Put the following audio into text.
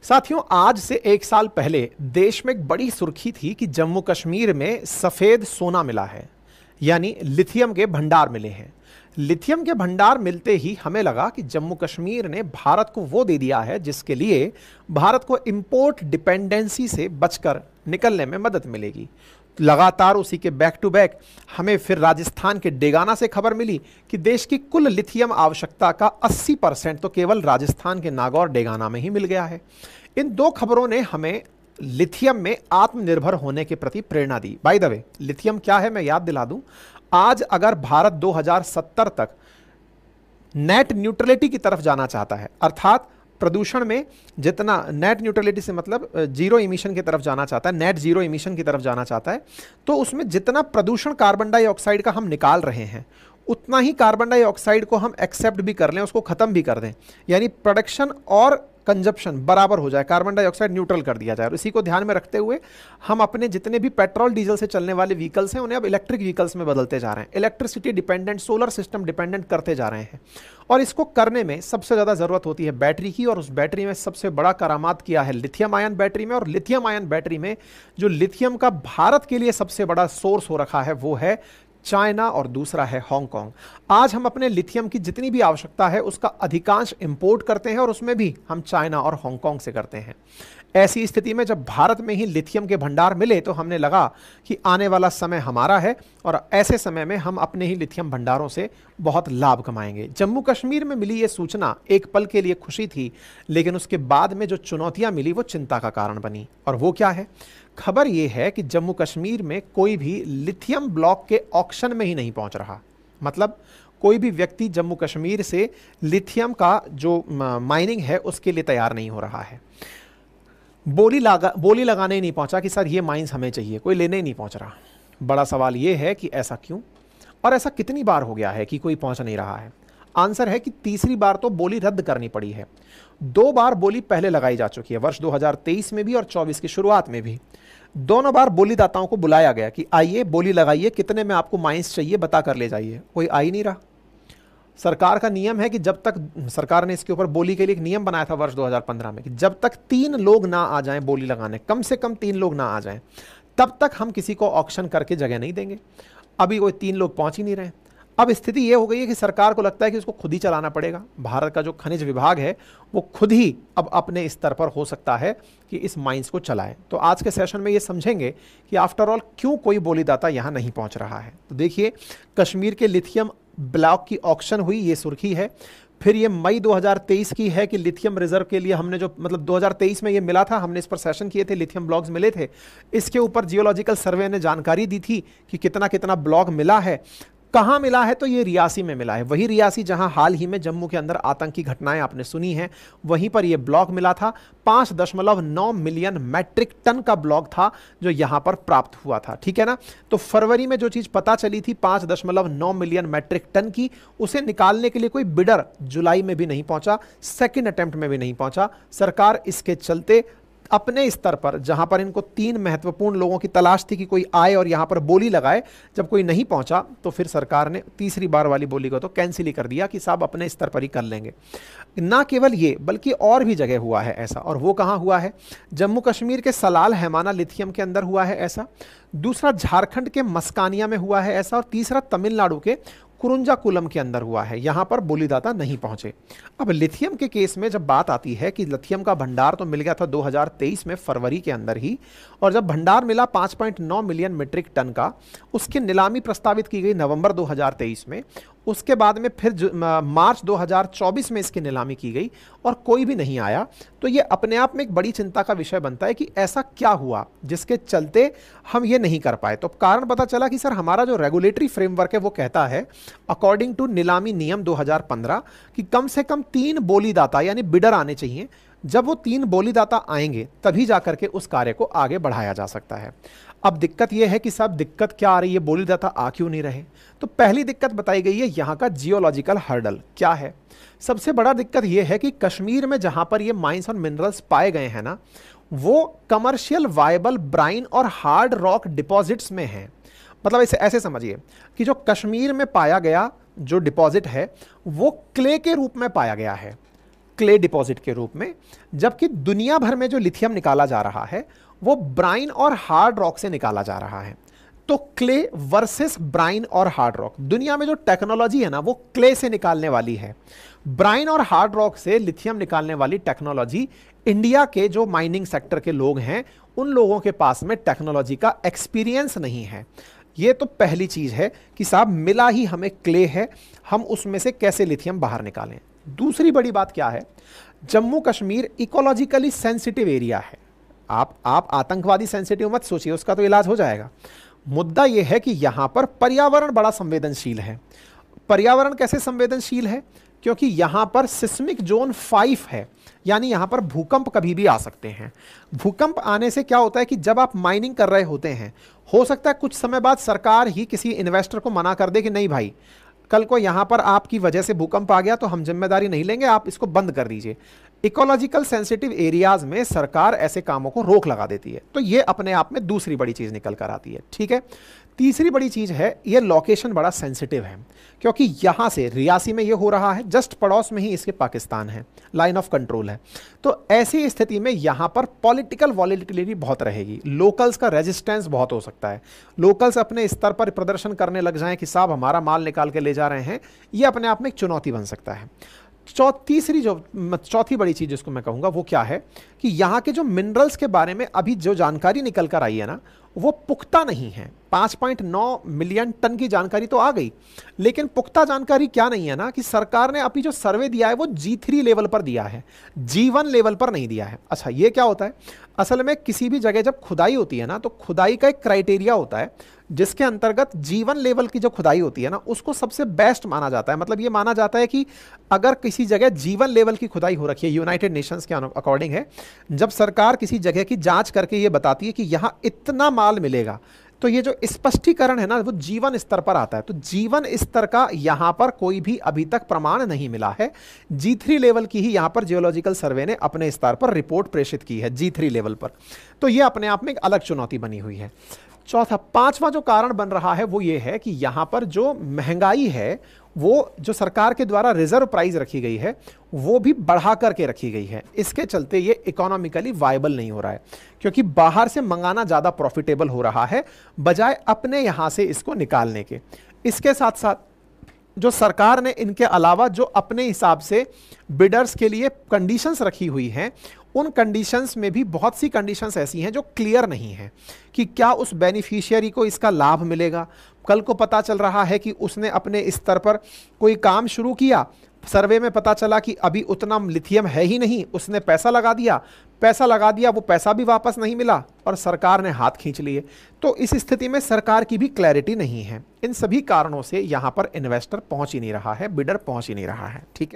साथियों, आज से एक साल पहले देश में एक बड़ी सुर्खी थी कि जम्मू कश्मीर में सफेद सोना मिला है, यानी लिथियम के भंडार मिले हैं। लिथियम के भंडार मिलते ही हमें लगा कि जम्मू कश्मीर ने भारत को वो दे दिया है जिसके लिए भारत को इंपोर्ट डिपेंडेंसी से बचकर निकलने में मदद मिलेगी। लगातार उसी के बैक टू बैक हमें फिर राजस्थान के डेगाना से खबर मिली कि देश की कुल लिथियम आवश्यकता का 80% तो केवल राजस्थान के नागौर डेगाना में ही मिल गया है। इन दो खबरों ने हमें लिथियम में आत्मनिर्भर होने के प्रति प्रेरणा दी। बाय द वे, लिथियम क्या है मैं याद दिला दूं। आज अगर भारत 2070 तक नेट न्यूट्रलिटी की तरफ जाना चाहता है, अर्थात प्रदूषण में जितना, नेट न्यूट्रलिटी से मतलब जीरो इमिशन की तरफ जाना चाहता है, नेट जीरो इमिशन की तरफ जाना चाहता है, तो उसमें जितना प्रदूषण कार्बन डाइऑक्साइड का हम निकाल रहे हैं उतना ही कार्बन डाइऑक्साइड को हम एक्सेप्ट भी कर लें, उसको खत्म भी कर दें, यानी प्रोडक्शन और कंजप्शन बराबर हो जाए, कार्बन डाइऑक्साइड न्यूट्रल कर दिया जाए। और इसी को ध्यान में रखते हुए हम अपने जितने भी पेट्रोल डीजल से चलने वाले व्हीकल्स हैं उन्हें अब इलेक्ट्रिक व्हीकल्स में बदलते जा रहे हैं, electricity dependent, solar system dependent करते जा रहे हैं। और इसको करने में सबसे ज़्यादा ज़रूरत होती है बैटरी की, और उस बैटरी में सबसे बड़ा करामात किया है लिथियम आयन बैटरी में। और लिथियम आयन बैटरी में जो लिथियम का भारत के लिए सबसे बड़ा सोर्स हो रखा है वो है चाइना और दूसरा है हांगकांग। आज हम अपने लिथियम की जितनी भी आवश्यकता है उसका अधिकांश इंपोर्ट करते हैं और उसमें भी हम चाइना और हांगकांग से करते हैं। ऐसी स्थिति में जब भारत में ही लिथियम के भंडार मिले तो हमने लगा कि आने वाला समय हमारा है और ऐसे समय में हम अपने ही लिथियम भंडारों से बहुत लाभ कमाएंगे। जम्मू कश्मीर में मिली ये सूचना एक पल के लिए खुशी थी, लेकिन उसके बाद में जो चुनौतियां मिली वो चिंता का कारण बनी। और वो क्या है? खबर यह है कि जम्मू कश्मीर में कोई भी लिथियम ब्लॉक के ऑक्शन में ही नहीं पहुंच रहा। मतलब कोई भी व्यक्ति जम्मू कश्मीर से लिथियम का जो माइनिंग है उसके लिए तैयार नहीं हो रहा है। बोली लगाने ही नहीं पहुंचा कि सर ये माइंस हमें चाहिए, कोई लेने ही नहीं पहुंच रहा। बड़ा सवाल ये है कि ऐसा क्यों, और ऐसा कितनी बार हो गया है कि कोई पहुंच नहीं रहा है? आंसर है कि तीसरी बार तो बोली रद्द करनी पड़ी है। 2 बार बोली पहले लगाई जा चुकी है, वर्ष 2023 में भी और 24 की शुरुआत में भी। दोनों बार बोलीदाताओं को बुलाया गया कि आइए बोली लगाइए, कितने में आपको माइंस चाहिए बता कर ले जाइए। कोई आ ही नहीं रहा। सरकार का नियम है कि जब तक, सरकार ने इसके ऊपर बोली के लिए एक नियम बनाया था वर्ष 2015 में कि जब तक 3 लोग ना आ जाएं बोली लगाने, कम से कम 3 लोग ना आ जाएं, तब तक हम किसी को ऑक्शन करके जगह नहीं देंगे। अभी कोई 3 लोग पहुंच ही नहीं रहे। अब स्थिति ये हो गई है कि सरकार को लगता है कि उसको खुद ही चलाना पड़ेगा। भारत का जो खनिज विभाग है वो खुद ही अब अपने स्तर पर हो सकता है कि इस माइंस को चलाए। तो आज के सेशन में ये समझेंगे कि आफ्टर ऑल क्यों कोई बोलीदाता यहाँ नहीं पहुँच रहा है। तो देखिए, कश्मीर के लिथियम ब्लॉक की ऑक्शन हुई, ये सुर्खी है। फिर ये मई 2023 की है कि लिथियम रिजर्व के लिए हमने जो, मतलब 2023 में ये मिला था, हमने इस पर सेशन किए थे, लिथियम ब्लॉक्स मिले थे। इसके ऊपर जियोलॉजिकल सर्वे ने जानकारी दी थी कि कितना कितना ब्लॉक मिला है। कहाँ मिला है? तो ये रियासी में मिला है, वही रियासी जहां हाल ही में जम्मू के अंदर आतंकी घटनाएं आपने सुनी हैं, वहीं पर यह ब्लॉक मिला था। 5.9 मिलियन मैट्रिक टन का ब्लॉक था जो यहां पर प्राप्त हुआ था, ठीक है ना। तो फरवरी में जो चीज पता चली थी 5.9 मिलियन मैट्रिक टन की, उसे निकालने के लिए कोई बिडर जुलाई में भी नहीं पहुंचा, सेकेंड अटेम्प्ट में भी नहीं पहुंचा। सरकार इसके चलते अपने स्तर पर, जहां पर इनको 3 महत्वपूर्ण लोगों की तलाश थी कि कोई आए और यहां पर बोली लगाए, जब कोई नहीं पहुंचा तो फिर सरकार ने तीसरी बार वाली बोली को तो कैंसिल ही कर दिया कि साहब अपने स्तर पर ही कर लेंगे। ना केवल ये, बल्कि और भी जगह हुआ है ऐसा। और वो कहां हुआ है? जम्मू कश्मीर के सलाल हैमाना लिथियम के अंदर हुआ है ऐसा, दूसरा झारखंड के मस्कानिया में हुआ है ऐसा, और तीसरा तमिलनाडु के कुरुंजाकुलम के अंदर हुआ है। यहां पर बोलीदाता नहीं पहुंचे। अब लिथियम के केस में जब बात आती है कि लिथियम का भंडार तो मिल गया था 2023 में फरवरी के अंदर ही, और जब भंडार मिला 5.9 मिलियन मीट्रिक टन का, उसकी नीलामी प्रस्तावित की गई नवंबर 2023 में। उसके बाद में फिर मार्च 2024 में इसकी नीलामी की गई और कोई भी नहीं आया। तो ये अपने आप में एक बड़ी चिंता का विषय बनता है कि ऐसा क्या हुआ जिसके चलते हम ये नहीं कर पाए। तो कारण पता चला कि सर हमारा जो रेगुलेटरी फ्रेमवर्क है वो कहता है, अकॉर्डिंग टू नीलामी नियम 2015, कि कम से कम 3 बोलीदाता यानी बिडर आने चाहिए। जब वो 3 बोलीदाता आएंगे तभी जाकर के उस कार्य को आगे बढ़ाया जा सकता है। अब दिक्कत यह है कि साहब दिक्कत क्या आ रही है, बोलीदाता आ क्यों नहीं रहे? तो पहली दिक्कत बताई गई है यहाँ का जियोलॉजिकल हर्डल। क्या है? सबसे बड़ा दिक्कत यह है कि कश्मीर में जहां पर ये माइंस और मिनरल्स पाए गए हैं ना, वो कमर्शियल वायबल ब्राइन और हार्ड रॉक डिपॉजिट्स में हैं। मतलब इसे ऐसे समझिए कि जो कश्मीर में पाया गया जो डिपॉजिट है वो क्ले के रूप में पाया गया है। क्ले डिपॉजिट के रूप में, जबकि दुनिया भर में जो लिथियम निकाला जा रहा है वो ब्राइन और हार्ड रॉक से निकाला जा रहा है। तो क्ले वर्सेस ब्राइन और हार्ड रॉक, दुनिया में जो टेक्नोलॉजी है ना वो क्ले से निकालने वाली है। ब्राइन और हार्ड रॉक से लिथियम निकालने वाली टेक्नोलॉजी, इंडिया के जो माइनिंग सेक्टर के लोग हैं उन लोगों के पास में टेक्नोलॉजी का एक्सपीरियंस नहीं है। ये तो पहली चीज है कि साहब मिला ही हमें क्ले है, हम उसमें से कैसे लिथियम बाहर निकालें। दूसरी बड़ी बात क्या है, Jammu Kashmir ecologically sensitive area है। आप आतंकवादी सेंसिटिव मत सोचिए, उसका तो इलाज हो जाएगा। मुद्दा यह है कि यहां पर पर्यावरण बड़ा संवेदनशील है। पर्यावरण कैसे संवेदनशील है? क्योंकि यहां पर सिस्मिक जोन 5 है, यानी यहां पर भूकंप कभी भी आ सकते हैं। भूकंप आने से क्या होता है कि जब आप माइनिंग कर रहे होते हैं, हो सकता है कुछ समय बाद सरकार ही किसी इन्वेस्टर को मना कर दे कि नहीं भाई, कल को यहां पर आपकी वजह से भूकंप आ गया तो हम जिम्मेदारी नहीं लेंगे, आप इसको बंद कर दीजिए। इकोलॉजिकल सेंसिटिव एरियाज में सरकार ऐसे कामों को रोक लगा देती है। तो ये अपने आप में दूसरी बड़ी चीज निकल कर आती है। ठीक है, तीसरी बड़ी चीज है, ये लोकेशन बड़ा सेंसिटिव है, क्योंकि यहां से रियासी में ये हो रहा है, जस्ट पड़ोस में ही इसके पाकिस्तान है, लाइन ऑफ कंट्रोल है। तो ऐसी स्थिति में यहां पर पॉलिटिकल वॉलेटिलिटी बहुत रहेगी, लोकल्स का रेजिस्टेंस बहुत हो सकता है। लोकल्स अपने स्तर पर प्रदर्शन करने लग जाएं कि साहब हमारा माल निकाल के ले जा रहे हैं, ये अपने आप में एक चुनौती बन सकता है। चौथी बड़ी चीज जिसको मैं कहूंगा वो क्या है कि यहां के जो मिनरल्स के बारे में अभी जो जानकारी निकल कर आई है ना, वो पुख्ता नहीं है। 5.9 मिलियन टन की जानकारी तो आ गई, लेकिन पुख्ता जानकारी क्या नहीं है ना कि सरकार ने अभी जो सर्वे दिया है वो G3 लेवल पर दिया है, G1 लेवल पर नहीं दिया है। अच्छा, ये क्या होता है? असल में किसी भी जगह जब खुदाई होती है ना, तो खुदाई का एक क्राइटेरिया होता है जिसके अंतर्गत G1 लेवल की जो खुदाई होती है ना, उसको सबसे बेस्ट माना जाता है। मतलब ये माना जाता है कि अगर किसी जगह G1 लेवल की खुदाई हो रखी है, यूनाइटेड नेशंस के अकॉर्डिंग है, जब सरकार किसी जगह की जांच करके ये बताती है कि यहां इतना माल मिलेगा, तो ये जो स्पष्टीकरण है ना वो G1 स्तर पर आता है। तो G1 स्तर का यहां पर कोई भी अभी तक प्रमाण नहीं मिला है। G3 लेवल की ही यहां पर जियोलॉजिकल सर्वे ने अपने स्तर पर रिपोर्ट प्रेषित की है, G3 लेवल पर। तो ये अपने आप में एक अलग चुनौती बनी हुई है। पांचवा जो कारण बन रहा है वो ये है कि यहां पर जो महंगाई है, वो जो सरकार के द्वारा रिजर्व प्राइस रखी गई है वो भी बढ़ा करके रखी गई है। इसके चलते ये इकोनॉमिकली वायबल नहीं हो रहा है, क्योंकि बाहर से मंगाना ज्यादा प्रॉफिटेबल हो रहा है बजाय अपने यहां से इसको निकालने के। इसके साथ साथ जो सरकार ने इनके अलावा जो अपने हिसाब से बिडर्स के लिए कंडीशंस रखी हुई हैं, उन कंडीशंस में भी बहुत सी कंडीशंस ऐसी हैं जो क्लियर नहीं है कि क्या उस बेनिफिशियरी को इसका लाभ मिलेगा। कल को पता चल रहा है कि उसने अपने स्तर पर कोई काम शुरू किया, सर्वे में पता चला कि अभी उतना लिथियम है ही नहीं, उसने पैसा लगा दिया, वो पैसा भी वापस नहीं मिला और सरकार ने हाथ खींच लिए। तो इस स्थिति में सरकार की भी क्लैरिटी नहीं है। इन सभी कारणों से यहां पर इन्वेस्टर पहुंच ही नहीं रहा है, बिडर पहुंच ही नहीं रहा है। ठीक है।